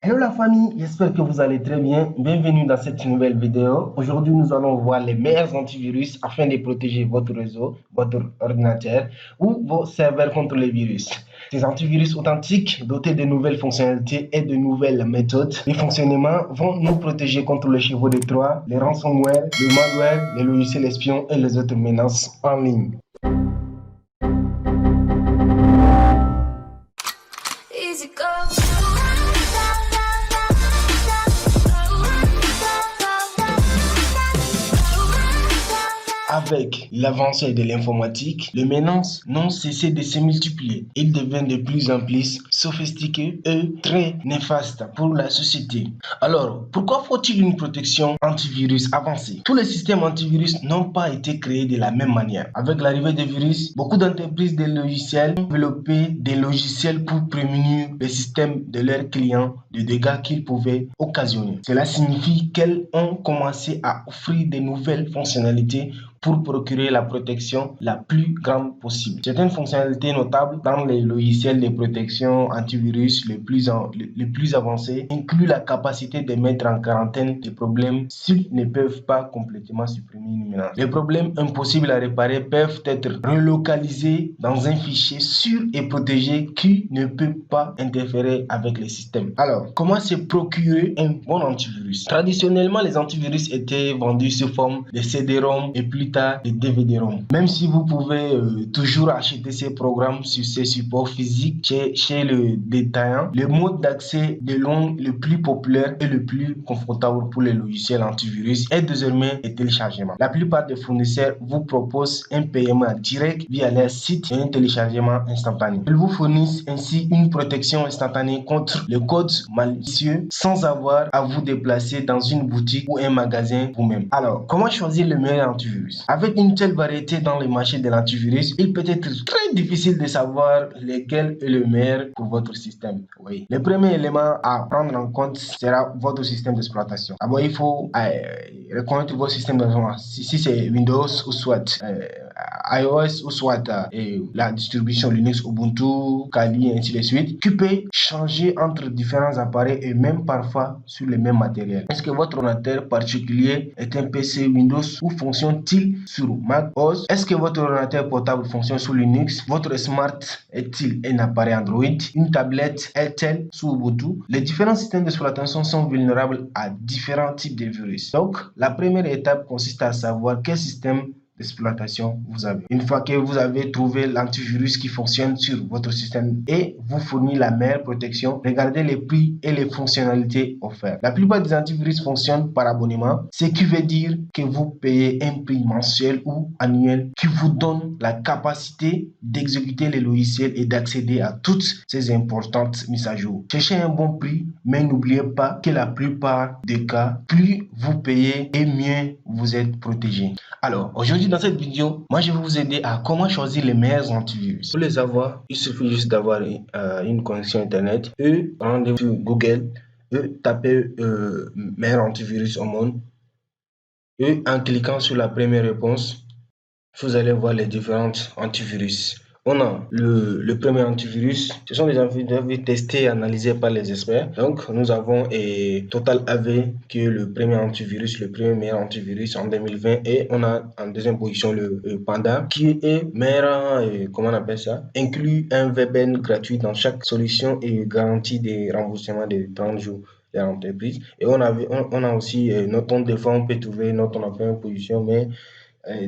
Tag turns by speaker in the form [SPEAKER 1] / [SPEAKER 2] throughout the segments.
[SPEAKER 1] Hello la famille, j'espère que vous allez très bien. Bienvenue dans cette nouvelle vidéo. Aujourd'hui, nous allons voir les meilleurs antivirus afin de protéger votre réseau, votre ordinateur ou vos serveurs contre les virus. Ces antivirus authentiques, dotés de nouvelles fonctionnalités et de nouvelles méthodes de fonctionnement, vont nous protéger contre les chevaux de Troie, les ransomware, le malware, les logiciels espions et les autres menaces en ligne.
[SPEAKER 2] Easy go.
[SPEAKER 1] Avec l'avancée de l'informatique, les menaces n'ont cessé de se multiplier. Ils deviennent de plus en plus sophistiqués et très néfastes pour la société. Alors, pourquoi faut-il une protection antivirus avancée? Tous les systèmes antivirus n'ont pas été créés de la même manière. Avec l'arrivée des virus, beaucoup d'entreprises de logiciels ont développé des logiciels pour prémunir les systèmes de leurs clients des dégâts qu'ils pouvaient occasionner. Cela signifie qu'elles ont commencé à offrir de nouvelles fonctionnalités pour procurer la protection la plus grande possible. Certaines fonctionnalités notables dans les logiciels de protection antivirus les plus avancés incluent la capacité de mettre en quarantaine des problèmes s'ils ne peuvent pas complètement supprimer une menace. Les problèmes impossibles à réparer peuvent être relocalisés dans un fichier sûr et protégé qui ne peut pas interférer avec les systèmes. Alors, comment se procurer un bon antivirus? Traditionnellement, les antivirus étaient vendus sous forme de CD-ROM et plus tard de DVD-ROM. Même si vous pouvez toujours acheter ces programmes sur ces supports physiques chez le détaillant, le mode d'accès de loin le plus populaire et le plus confortable pour les logiciels antivirus est désormais le téléchargement. La plupart des fournisseurs vous proposent un paiement direct via leur site et un téléchargement instantané. Ils vous fournissent ainsi une protection instantanée contre le code malicieux sans avoir à vous déplacer dans une boutique ou un magasin vous-même. Alors, comment choisir le meilleur antivirus? Avec une telle variété dans le marché de l'antivirus, il peut être très difficile de savoir lequel est le meilleur pour votre système. Oui. Le premier élément à prendre en compte sera votre système d'exploitation. D'abord, il faut reconnaître votre système d'exploitation. Si c'est Windows ou soit iOS ou soit la distribution Linux, Ubuntu, Kali et ainsi de suite, qui peut changer entre différents appareils et même parfois sur le même matériel. Est-ce que votre ordinateur particulier est un PC Windows ou fonctionne-t-il sur Mac OS? Est-ce que votre ordinateur portable fonctionne sous Linux? Votre smart est-il un appareil Android? Une tablette est-elle sous Ubuntu? Les différents systèmes d'exploitation sont vulnérables à différents types de virus. Donc, la première étape consiste à savoir quel système d'exploitation vous avez. Une fois que vous avez trouvé l'antivirus qui fonctionne sur votre système et vous fournit la meilleure protection, regardez les prix et les fonctionnalités offertes. La plupart des antivirus fonctionnent par abonnement, ce qui veut dire que vous payez un prix mensuel ou annuel qui vous donne la capacité d'exécuter les logiciels et d'accéder à toutes ces importantes mises à jour. Cherchez un bon prix, mais n'oubliez pas que la plupart des cas, plus vous payez et mieux vous êtes protégé. Alors, aujourd'hui dans cette vidéo, moi je vais vous aider à comment choisir les meilleurs antivirus. Pour les avoir, il suffit juste d'avoir une connexion internet et rendez-vous sur Google et tapez meilleur antivirus au monde. Et en cliquant sur la première réponse, vous allez voir les différents antivirus. On a le premier antivirus, ce sont des antivirus testés et analysés par les experts. Donc, nous avons Total AV qui est le premier antivirus, le premier meilleur antivirus en 2020. Et on a en deuxième position le Panda qui est meilleur, comment on appelle ça, inclut un VPN gratuit dans chaque solution et garantit des remboursements de 30 jours de l'entreprise. Et on a aussi Norton. Des fois on peut trouver Norton en première position, mais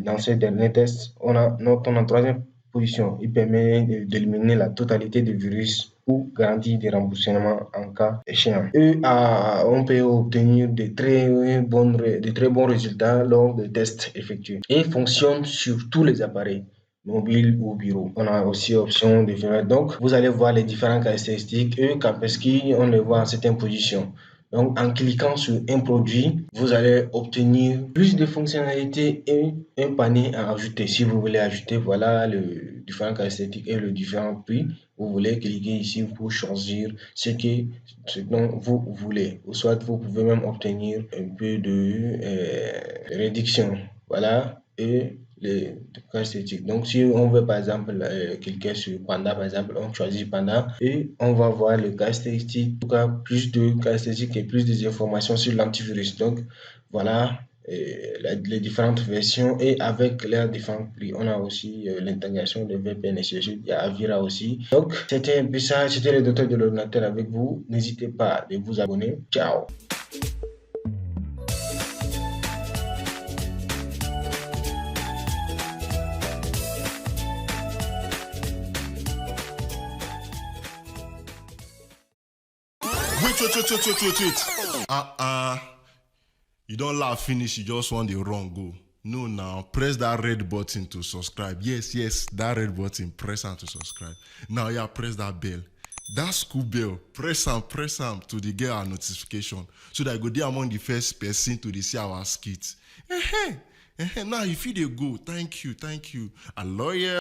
[SPEAKER 1] dans ces derniers tests, on a Norton en troisième position. Il permet d'éliminer la totalité des virus ou garantit des remboursements en cas échéant. Et on peut obtenir de très bons résultats lors des tests effectués. Et fonctionne sur tous les appareils, mobile ou bureau. On a aussi option de virage. Donc, vous allez voir les différentes caractéristiques. Et Kaspersky, on les voit en certaines positions. Donc, en cliquant sur un produit, vous allez obtenir plus de fonctionnalités et un panier à ajouter. Si vous voulez ajouter, voilà les différentes caractéristiques et le différent prix. Vous voulez cliquer ici pour choisir ce dont vous voulez. Ou soit vous pouvez même obtenir un peu de réduction. Voilà. Et le cas esthétique. Donc, si on veut par exemple cliquer sur Panda, par exemple, on choisit Panda et on va voir le cas esthétique, en tout cas plus de cas esthétiques et plus d'informations sur l'antivirus. Donc, voilà les différentes versions et avec leurs différents prix. On a aussi l'intégration de VPN et il y a Avira aussi. Donc, c'était un peu ça. C'était le docteur de l'ordinateur avec vous. N'hésitez pas de vous abonner. Ciao.
[SPEAKER 2] Wait. You don't laugh finish, you just want the wrong go. No, now press that red button to subscribe. Yes, that red button, press on to subscribe. Now, yeah, press that bell. That school bell, press on to the get our notification so that I go there among the first person to see our skits. Now, if you dey go, thank you. A lawyer.